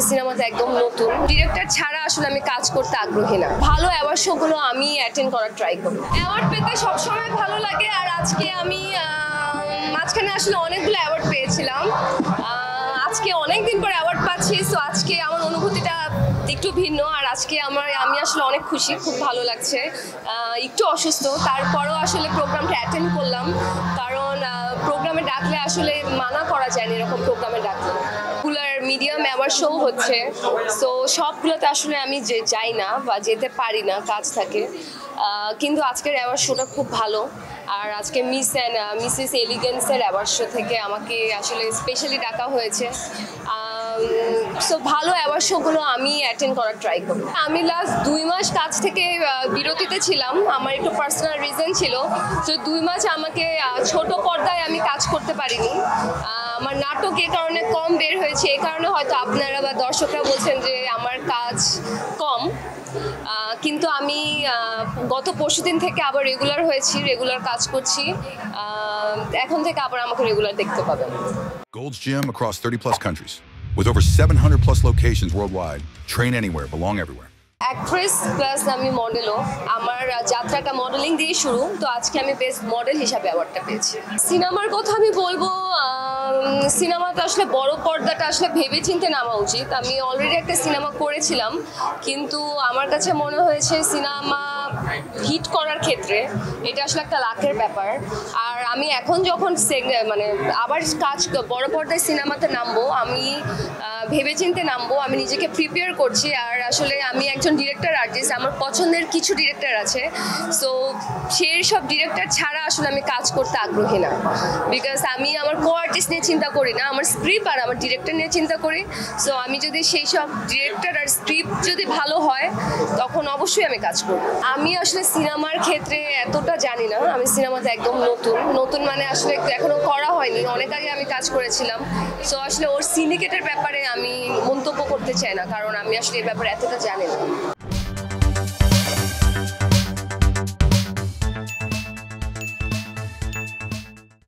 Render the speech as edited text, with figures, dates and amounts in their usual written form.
সিনেমাতে একদম নতুন ডিরেক্টর ছাড়া আসলে আমি কাজ করতে আগ্রহী না। ভালো অ্যাওয়ার্ড শোগুলো আমি অ্যাটেন্ড করার ট্রাই করি। অ্যাওয়ার্ড পেতে সবসময় ভালো লাগে, আর আজকে আমি মাঝখানে আসলে অনেকগুলো অ্যাওয়ার্ড পেয়েছিলাম। আজকে অনেকদিন পর অ্যাওয়ার্ড পাচ্ছি, সো আজকে আমার অনুভূতিটা একটু ভিন্ন। আর আজকে আমি আসলে অনেক খুশি, খুব ভালো লাগছে। একটু অসুস্থ, তারপরও আসলে প্রোগ্রামটা অ্যাটেন্ড করলাম, কারণ প্রোগ্রামে ডাকলে আসলে মানা করা যায় না, এরকম প্রোগ্রামে ডাকলে। রেগুলার মিডিয়াম অ্যাওয়ার্ড শো হচ্ছে, সো সবগুলোতে আসলে আমি যাই না বা যেতে পারি না, কাজ থাকে। কিন্তু আজকের অ্যাওয়ার্ড শোটা খুব ভালো। আর আজকে মিস অ্যান্ড মিসেস এলিগেন্সের অ্যাওয়ার্ড শো থেকে আমাকে আসলে স্পেশালি ডাকা হয়েছে। সো ভালো অ্যাওয়ার্ড শোগুলো আমি অ্যাটেন্ড করার ট্রাই করি। আমি লাস্ট 2 মাস কাজ থেকে বিরতিতে ছিলাম, আমার একটু পার্সোনাল রিজন ছিল। তো 2 মাস আমাকে ছোট পর্দায় আমি কাজ করতে পারিনি। আমার নাটক এ কারণে কম বের হয়েছে, এই কারণে হয়তো আপনারা বা দর্শকরা বলছেন যে আমার কাজ কম। কিন্তু আমি গত পরশুদিন থেকে আবার রেগুলার হয়েছি, রেগুলার কাজ করছি। এখন থেকে আবার আমাকে রেগুলার দেখতে পাবেন। Gold's Gym across 30 plus countries. With over 700 plus locations worldwide, train anywhere, belong everywhere. Actress plus আমি মডেলও। আমার যাত্রাটা মডেলিং দিয়ে শুরু, তো আজকে আমি বেস্ট মডেল হিসাবে অ্যাওয়ার্ডটা পেয়েছি। সিনেমার কথা আমি বলবো, সিনেমাটা আসলে বড় পর্দাটা আসলে ভেবে চিন্তে নামা উচিত। আমি অলরেডি একটা সিনেমা করেছিলাম, কিন্তু আমার কাছে মনে হয়েছে সিনেমা হিট করার ক্ষেত্রে এটা আসলে একটা লাখের ব্যাপার। আর আমি এখন যখন মানে আবার বড় পর্দায় সিনেমাতে নামবো, আমি ভেবেচিন্তে নামবো, আমি নিজেকে প্রিপেয়ার করছি। আর আসলে আমি একজন ডিরেক্টর আর্টিস্ট, আমার পছন্দের কিছু ডিরেক্টর আছে, সো সেই সব ডিরেক্টর ছাড়া আসলে আমি কাজ করতে আগ্রহী না। বিকজ আমি আমার কো আর্টিস্ট নিয়ে চিন্তা করি না, আমার স্ক্রিপ্ট আর আমার ডিরেক্টর নিয়ে চিন্তা করি। সো আমি যদি সেই সব ডিরেক্টর আর স্ক্রিপ্ট যদি ভালো হয়, তখন অবশ্যই আমি কাজ করব। আমি আসলে সিনেমার ক্ষেত্রে এতটা জানি না, আমি সিনেমাতে একদম নতুন মানে আসলে এখনো করা হয়নি, অনেক আগে আমি কাজ করেছিলাম। সো আসলে ওর সিন্ডিকেটের ব্যাপারে আমি মন্তব্য করতে চাই না, কারণ আমি আসলে এই ব্যাপারে এতটা জানি না।